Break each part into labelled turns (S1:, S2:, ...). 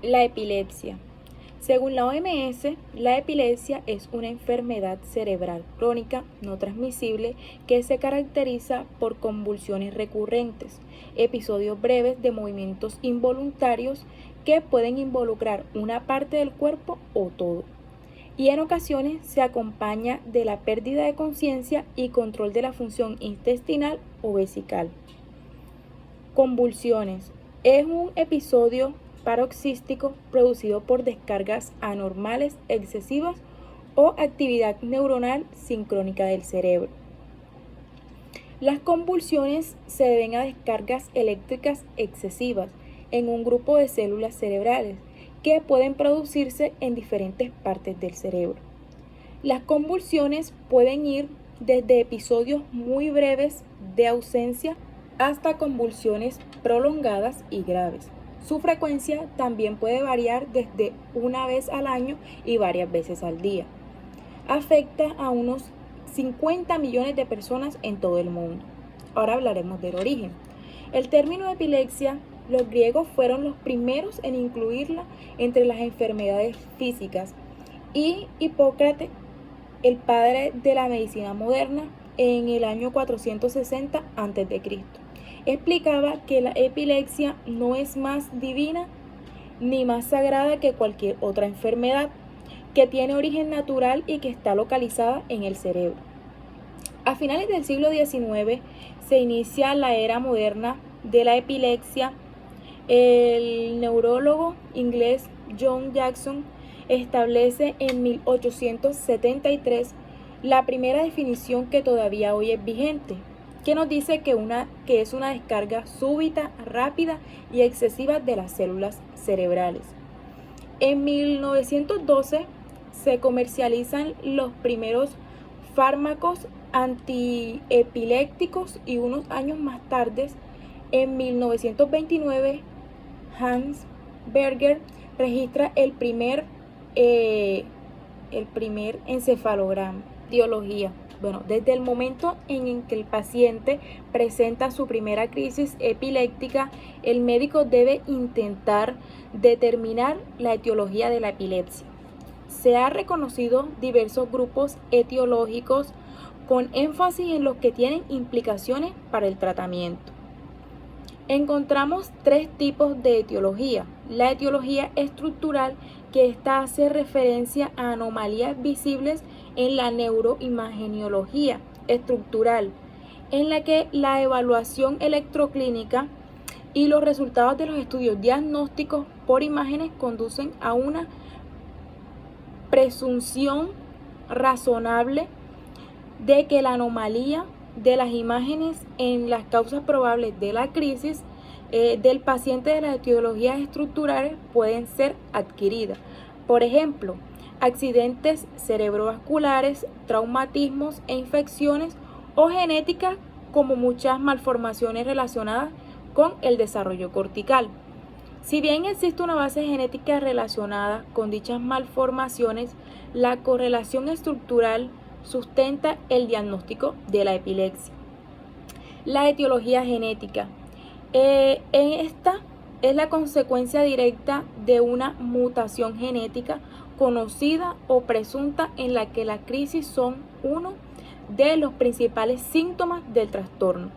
S1: La epilepsia. Según la OMS, la epilepsia es una enfermedad cerebral crónica no transmisible que se caracteriza por convulsiones recurrentes, episodios breves de movimientos involuntarios que pueden involucrar una parte del cuerpo o todo, y en ocasiones se acompaña de la pérdida de conciencia y control de la función intestinal o vesical. Convulsiones. Es un episodio paroxístico producido por descargas anormales excesivas o actividad neuronal sincrónica del cerebro. Las convulsiones se deben a descargas eléctricas excesivas en un grupo de células cerebrales que pueden producirse en diferentes partes del cerebro. Las convulsiones pueden ir desde episodios muy breves de ausencia hasta convulsiones prolongadas y graves. Su frecuencia también puede variar desde una vez al año y varias veces al día. Afecta a unos 50 millones de personas en todo el mundo. Ahora hablaremos del origen. El término epilepsia, los griegos fueron los primeros en incluirla entre las enfermedades físicas, y Hipócrates, el padre de la medicina moderna, en el año 460 a.C., explicaba que la epilepsia no es más divina ni más sagrada que cualquier otra enfermedad, que tiene origen natural y que está localizada en el cerebro. A finales del siglo XIX se inicia la era moderna de la epilepsia. El neurólogo inglés John Jackson establece en 1873 la primera definición que todavía hoy es vigente, que nos dice que es una descarga súbita, rápida y excesiva de las células cerebrales. En 1912 se comercializan los primeros fármacos antiepilépticos y unos años más tarde, en 1929, Hans Berger registra el primer encefalograma. Etiología. Bueno, desde el momento en que el paciente presenta su primera crisis epiléptica, el médico debe intentar determinar la etiología de la epilepsia. Se han reconocido diversos grupos etiológicos con énfasis en los que tienen implicaciones para el tratamiento. Encontramos tres tipos de etiología. La etiología estructural, que esta hace referencia a anomalías visibles en la neuroimagenología estructural, en la que la evaluación electroclínica y los resultados de los estudios diagnósticos por imágenes conducen a una presunción razonable de que la anomalía de las imágenes en las causas probables de la crisis del paciente de las etiologías estructurales pueden ser adquiridas. Por ejemplo, accidentes cerebrovasculares, traumatismos e infecciones, o genéticas, como muchas malformaciones relacionadas con el desarrollo cortical. Si bien existe una base genética relacionada con dichas malformaciones, la correlación estructural sustenta el diagnóstico de la epilepsia. La etiología genética. Esta es la consecuencia directa de una mutación genética conocida o presunta, en la que la crisis son uno de los principales síntomas del trastorno.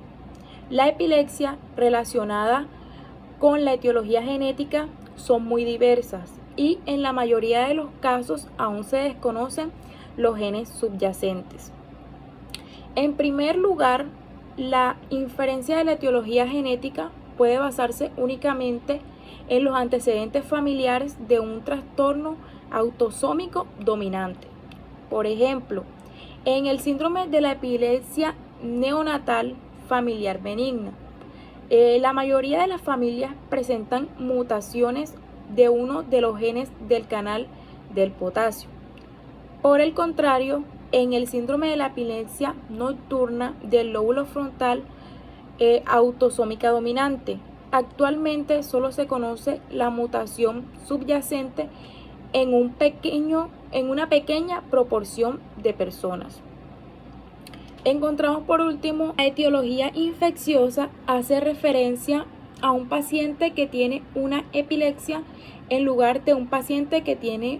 S1: La epilepsia relacionada con la etiología genética son muy diversas, y en la mayoría de los casos aún se desconocen los genes subyacentes. En primer lugar, la inferencia de la etiología genética puede basarse únicamente en los antecedentes familiares de un trastorno autosómico dominante. Por ejemplo, en el síndrome de la epilepsia neonatal familiar benigna, la mayoría de las familias presentan mutaciones de uno de los genes del canal del potasio. Por el contrario, en el síndrome de la epilepsia nocturna del lóbulo frontal autosómica dominante, actualmente solo se conoce la mutación subyacente en una pequeña proporción de personas. Encontramos por último, la etiología infecciosa hace referencia a un paciente que tiene una epilepsia en lugar de un paciente que tiene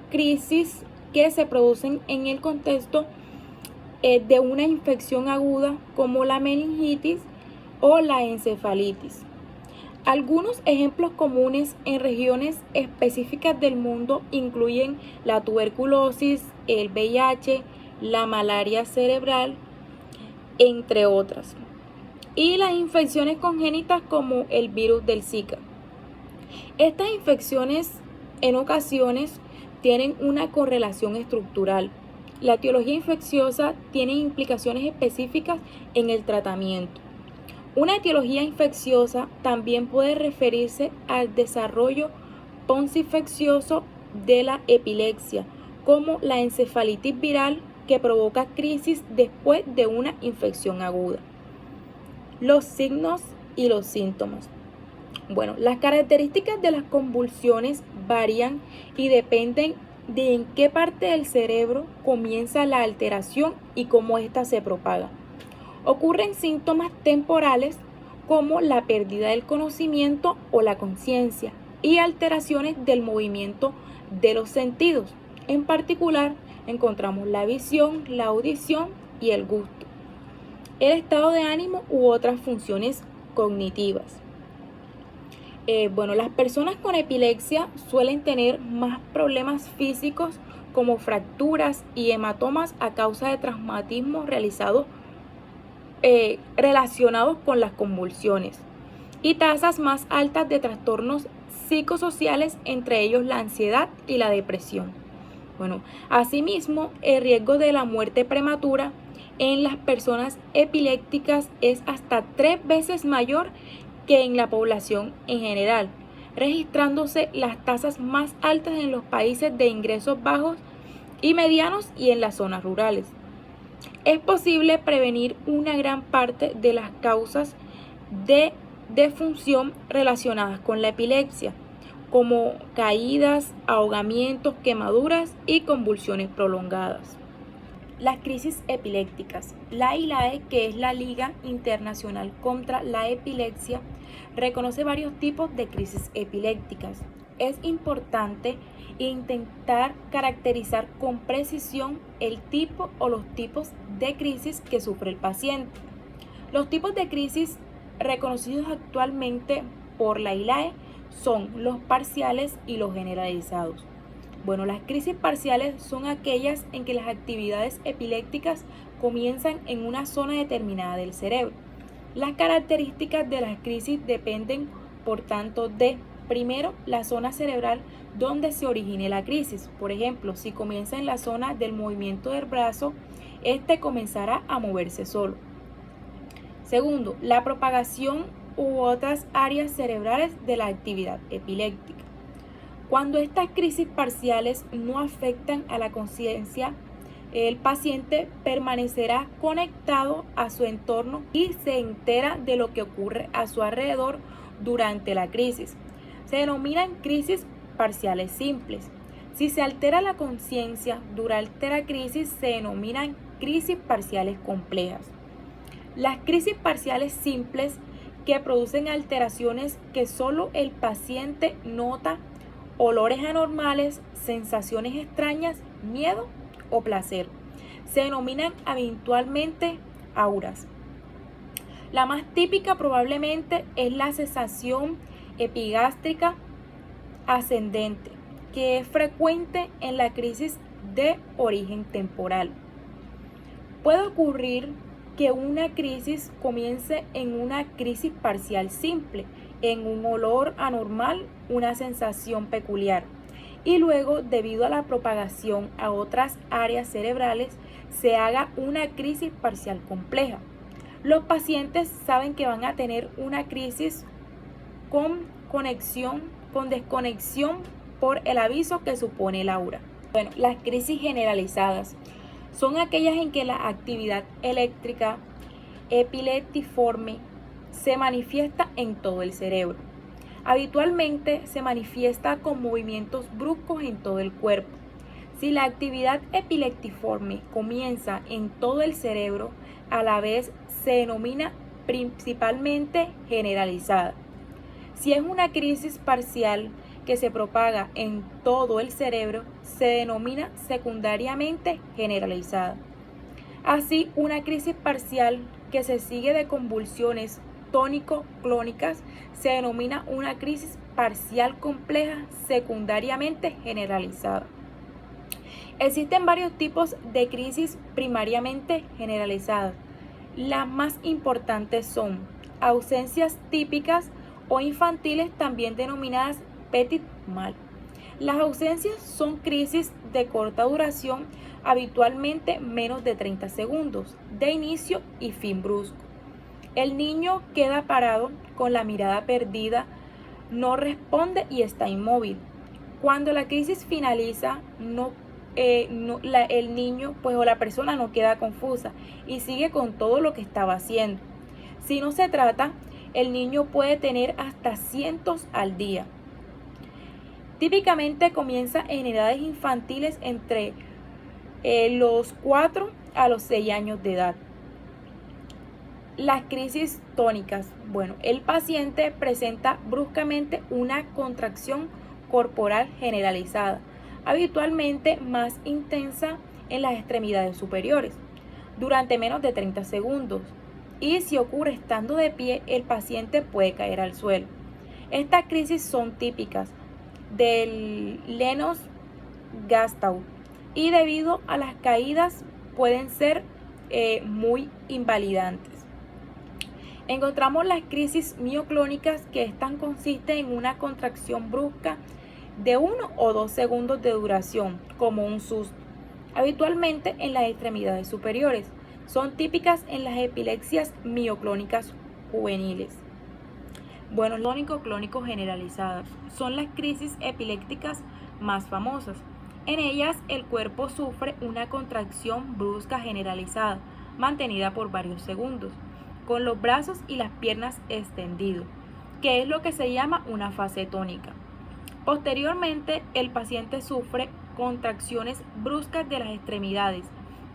S1: crisis que se producen en el contexto de una infección aguda como la meningitis o la encefalitis. Algunos ejemplos comunes en regiones específicas del mundo incluyen la tuberculosis, el VIH, la malaria cerebral, entre otras, y las infecciones congénitas como el virus del Zika. Estas infecciones en ocasiones tienen una correlación estructural. La etiología infecciosa tiene implicaciones específicas en el tratamiento. Una etiología infecciosa también puede referirse al desarrollo postinfeccioso de la epilepsia, como la encefalitis viral que provoca crisis después de una infección aguda. Los signos y los síntomas. Bueno, las características de las convulsiones varían y dependen de en qué parte del cerebro comienza la alteración y cómo ésta se propaga. Ocurren síntomas temporales como la pérdida del conocimiento o la conciencia y alteraciones del movimiento de los sentidos. En particular, encontramos la visión, la audición y el gusto, el estado de ánimo u otras funciones cognitivas. Las personas con epilepsia suelen tener más problemas físicos como fracturas y hematomas a causa de traumatismos relacionados con las convulsiones y tasas más altas de trastornos psicosociales, entre ellos la ansiedad y la depresión. Asimismo, el riesgo de la muerte prematura en las personas epilépticas es hasta 3 veces mayor que en la población en general, registrándose las tasas más altas en los países de ingresos bajos y medianos y en las zonas rurales. Es posible prevenir una gran parte de las causas de defunción relacionadas con la epilepsia, como caídas, ahogamientos, quemaduras y convulsiones prolongadas. Las crisis epilépticas. La ILAE, que es la Liga Internacional contra la Epilepsia, reconoce varios tipos de crisis epilépticas. Es importante intentar caracterizar con precisión el tipo o los tipos de crisis que sufre el paciente. Los tipos de crisis reconocidos actualmente por la ILAE son los parciales y los generalizados. Las crisis parciales son aquellas en que las actividades epilépticas comienzan en una zona determinada del cerebro. Las características de las crisis dependen, por tanto, de, primero, la zona cerebral donde se origine la crisis. Por ejemplo, si comienza en la zona del movimiento del brazo, este comenzará a moverse solo. Segundo, la propagación u otras áreas cerebrales de la actividad epiléptica. Cuando estas crisis parciales no afectan a la conciencia, el paciente permanecerá conectado a su entorno y se entera de lo que ocurre a su alrededor durante la crisis. Se denominan crisis parciales simples. Si se altera la conciencia durante la crisis, se denominan crisis parciales complejas. Las crisis parciales simples que producen alteraciones que solo el paciente nota, olores anormales, sensaciones extrañas, miedo o placer. Se denominan habitualmente auras. La más típica probablemente es la sensación epigástrica ascendente, que es frecuente en la crisis de origen temporal. Puede ocurrir que una crisis comience en una crisis parcial simple, en un olor anormal, una sensación peculiar, y luego, debido a la propagación a otras áreas cerebrales, se haga una crisis parcial compleja. Los pacientes saben que van a tener una crisis con desconexión por el aviso que supone el aura. Las crisis generalizadas son aquellas en que la actividad eléctrica epileptiforme se manifiesta en todo el cerebro. Habitualmente se manifiesta con movimientos bruscos en todo el cuerpo. Si la actividad epileptiforme comienza en todo el cerebro, a la vez se denomina principalmente generalizada. Si es una crisis parcial que se propaga en todo el cerebro se denomina secundariamente generalizada. Así, una crisis parcial que se sigue de convulsiones tónico-clónicas se denomina una crisis parcial compleja secundariamente generalizada. Existen varios tipos de crisis primariamente generalizadas. Las más importantes son ausencias típicas o infantiles, también denominadas petit mal. Las ausencias son crisis de corta duración, habitualmente menos de 30 segundos, de inicio y fin brusco. El niño queda parado con la mirada perdida, no responde y está inmóvil. Cuando la crisis finaliza, el niño o la persona no queda confusa y sigue con todo lo que estaba haciendo. Si no se trata, el niño puede tener hasta cientos al día. Típicamente comienza en edades infantiles entre los 4 a los 6 años de edad. Las crisis tónicas. Bueno, el paciente presenta bruscamente una contracción corporal generalizada, habitualmente más intensa en las extremidades superiores, durante menos de 30 segundos. Y si ocurre estando de pie, el paciente puede caer al suelo. Estas crisis son típicas del Lennox-Gastaut y debido a las caídas pueden ser muy invalidantes. Encontramos las crisis mioclónicas, que estas consisten en una contracción brusca de 1 o 2 segundos de duración, como un susto, habitualmente en las extremidades superiores. Son típicas en las epilepsias mioclónicas juveniles. Bueno, tónico-clónico generalizadas son las crisis epilépticas más famosas. En ellas el cuerpo sufre una contracción brusca generalizada, mantenida por varios segundos, con los brazos y las piernas extendidos, que es lo que se llama una fase tónica. Posteriormente, el paciente sufre contracciones bruscas de las extremidades,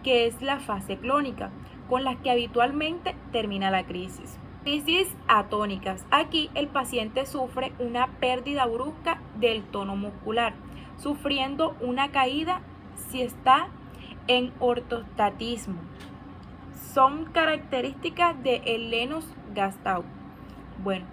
S1: que es la fase clónica, con las que habitualmente termina la crisis. Crisis atónicas. Aquí el paciente sufre una pérdida brusca del tono muscular, sufriendo una caída si está en ortostatismo. Son características del Lennox-Gastaut. Bueno,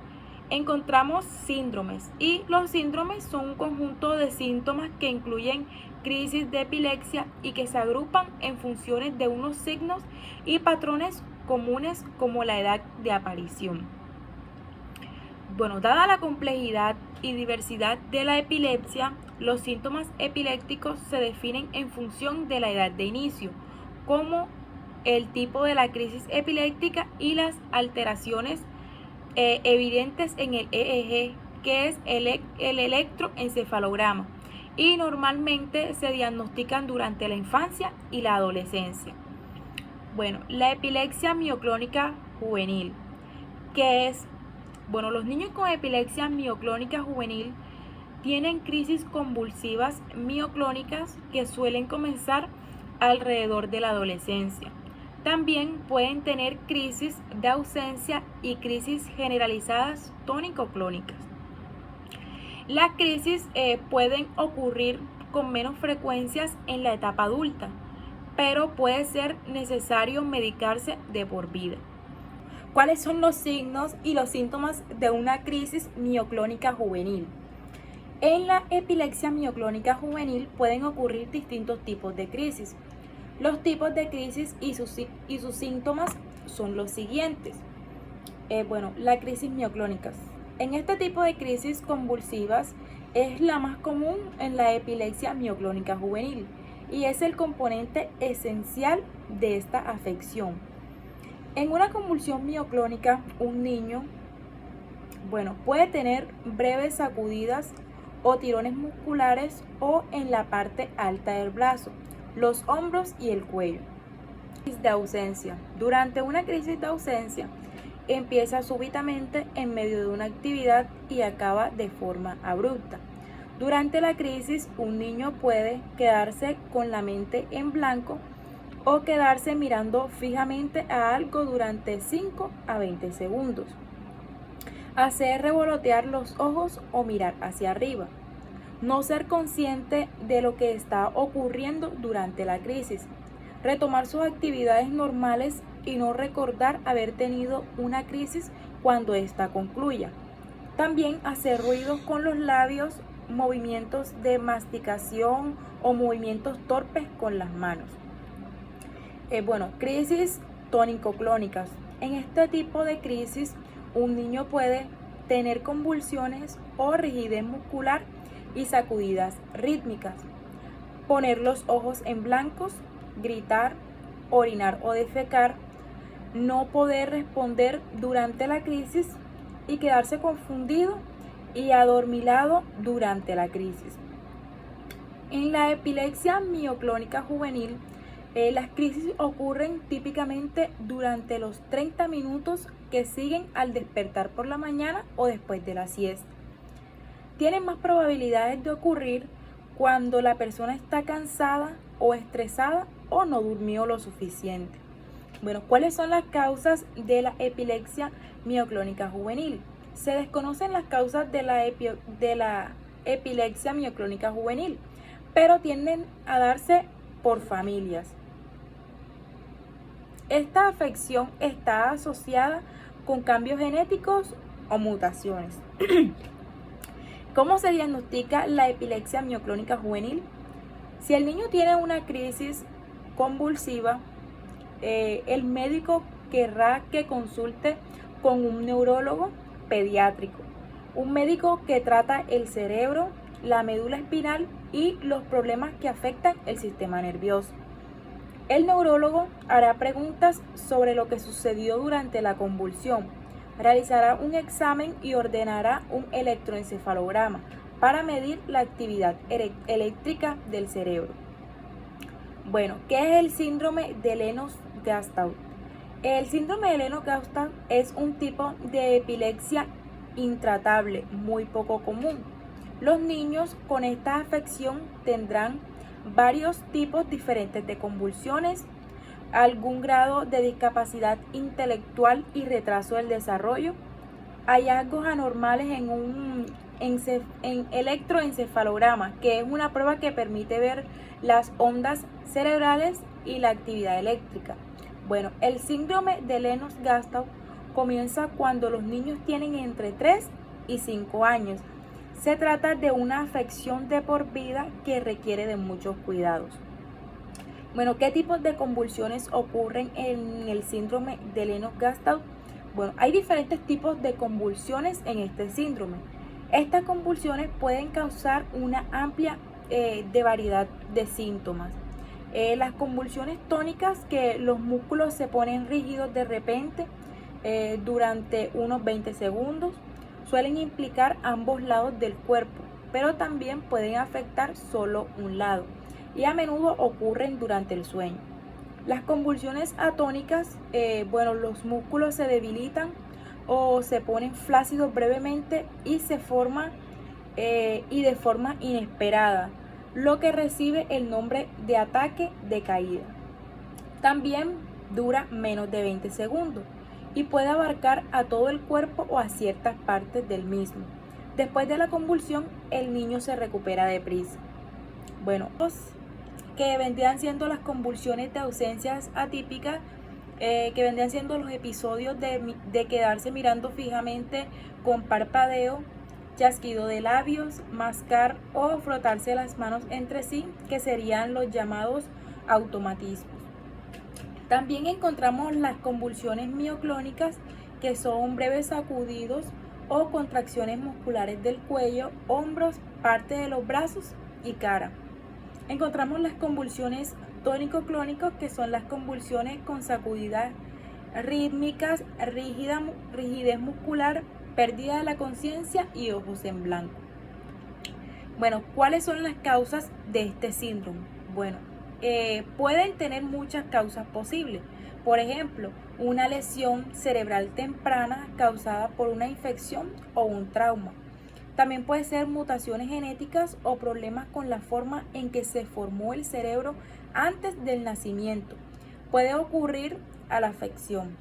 S1: encontramos síndromes, y los síndromes son un conjunto de síntomas que incluyen crisis de epilepsia y que se agrupan en funciones de unos signos y patrones comunes como la edad de aparición. Bueno, dada la complejidad y diversidad de la epilepsia, los síntomas epilépticos se definen en función de la edad de inicio, como el tipo de la crisis epiléptica y las alteraciones evidentes en el EEG, que es el electroencefalograma, y normalmente se diagnostican durante la infancia y la adolescencia. Bueno, la epilepsia mioclónica juvenil, que es, bueno, los niños con epilepsia mioclónica juvenil tienen crisis convulsivas mioclónicas que suelen comenzar alrededor de la adolescencia. También pueden tener crisis de ausencia y crisis generalizadas tónico-clónicas. Las crisis pueden ocurrir con menos frecuencias en la etapa adulta, pero puede ser necesario medicarse de por vida. ¿Cuáles son los signos y los síntomas de una crisis mioclónica juvenil? En la epilepsia mioclónica juvenil pueden ocurrir distintos tipos de crisis. Los tipos de crisis y sus síntomas son los siguientes. La crisis mioclónica. En este tipo de crisis convulsivas es la más común en la epilepsia mioclónica juvenil y es el componente esencial de esta afección. En una convulsión mioclónica, un niño puede tener breves sacudidas o tirones musculares o en la parte alta del brazo, los hombros y el cuello. Crisis de ausencia. Durante una crisis de ausencia empieza súbitamente en medio de una actividad y acaba de forma abrupta. Durante la crisis, un niño puede quedarse con la mente en blanco o quedarse mirando fijamente a algo durante 5 a 20 segundos. Hacer revolotear los ojos o mirar hacia arriba. no ser consciente de lo que está ocurriendo durante la crisis, retomar sus actividades normales y no recordar haber tenido una crisis cuando ésta concluya. También hacer ruidos con los labios, movimientos de masticación o movimientos torpes con las manos. Crisis tónico-clónicas. En este tipo de crisis, un niño puede tener convulsiones o rigidez muscular y sacudidas rítmicas, poner los ojos en blancos, gritar, orinar o defecar, no poder responder durante la crisis y quedarse confundido y adormilado durante la crisis. En la epilepsia mioclónica juvenil, las crisis ocurren típicamente durante los 30 minutos que siguen al despertar por la mañana o después de la siesta. Tienen más probabilidades de ocurrir cuando la persona está cansada o estresada o no durmió lo suficiente. ¿Cuáles son las causas de la epilepsia mioclónica juvenil? Se desconocen las causas de la epilepsia mioclónica juvenil, pero tienden a darse por familias. Esta afección está asociada con cambios genéticos o mutaciones. ¿Cómo se diagnostica la epilepsia mioclónica juvenil? Si el niño tiene una crisis convulsiva, el médico querrá que consulte con un neurólogo pediátrico, un médico que trata el cerebro, la médula espinal y los problemas que afectan el sistema nervioso. El neurólogo hará preguntas sobre lo que sucedió durante la convulsión, realizará un examen y ordenará un electroencefalograma para medir la actividad eléctrica del cerebro. ¿Qué es el síndrome de Lennox-Gastaut? El síndrome de Lennox-Gastaut es un tipo de epilepsia intratable muy poco común. Los niños con esta afección tendrán varios tipos diferentes de convulsiones, algún grado de discapacidad intelectual y retraso del desarrollo, hallazgos anormales en electroencefalograma, que es una prueba que permite ver las ondas cerebrales y la actividad eléctrica. El síndrome de Lennox-Gastaut comienza cuando los niños tienen entre 3 y 5 años. Se trata de una afección de por vida que requiere de muchos cuidados. ¿Qué tipos de convulsiones ocurren en el síndrome de Lennox-Gastaut? Hay diferentes tipos de convulsiones en este síndrome. Estas convulsiones pueden causar una amplia variedad de síntomas. Las convulsiones tónicas, que los músculos se ponen rígidos de repente durante unos 20 segundos, suelen implicar ambos lados del cuerpo, pero también pueden afectar solo un lado y a menudo ocurren durante el sueño. Las convulsiones atónicas, los músculos se debilitan o se ponen flácidos brevemente y se forman y de forma inesperada, lo que recibe el nombre de ataque de caída. También dura menos de 20 segundos y puede abarcar a todo el cuerpo o a ciertas partes del mismo. Después de la convulsión, el niño se recupera deprisa. Que vendrían siendo las convulsiones de ausencias atípicas, que vendrían siendo los episodios de quedarse mirando fijamente con parpadeo, chasquido de labios, mascar o frotarse las manos entre sí, que serían los llamados automatismos. También encontramos las convulsiones mioclónicas, que son breves sacudidos o contracciones musculares del cuello, hombros, parte de los brazos y cara. Encontramos las convulsiones tónico-clónicas, que son las convulsiones con sacudidas rítmicas, rigidez muscular, pérdida de la conciencia y ojos en blanco. ¿Cuáles son las causas de este síndrome? Pueden tener muchas causas posibles. Por ejemplo, una lesión cerebral temprana causada por una infección o un trauma. También puede ser mutaciones genéticas o problemas con la forma en que se formó el cerebro antes del nacimiento. Puede ocurrir a la afección.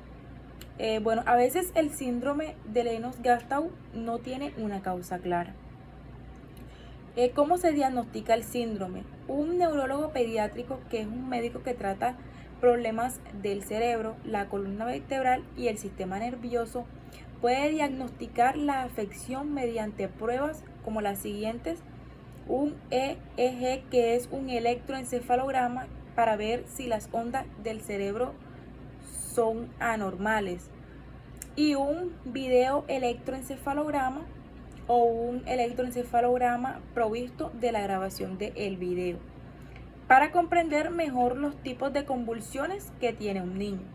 S1: A veces el síndrome de Lennox-Gastaut no tiene una causa clara. ¿Cómo se diagnostica el síndrome? Un neurólogo pediátrico, que es un médico que trata problemas del cerebro, la columna vertebral y el sistema nervioso, puede diagnosticar la afección mediante pruebas como las siguientes: un EEG, que es un electroencefalograma para ver si las ondas del cerebro son anormales, y un video electroencefalograma o un electroencefalograma provisto de la grabación del video, para comprender mejor los tipos de convulsiones que tiene un niño.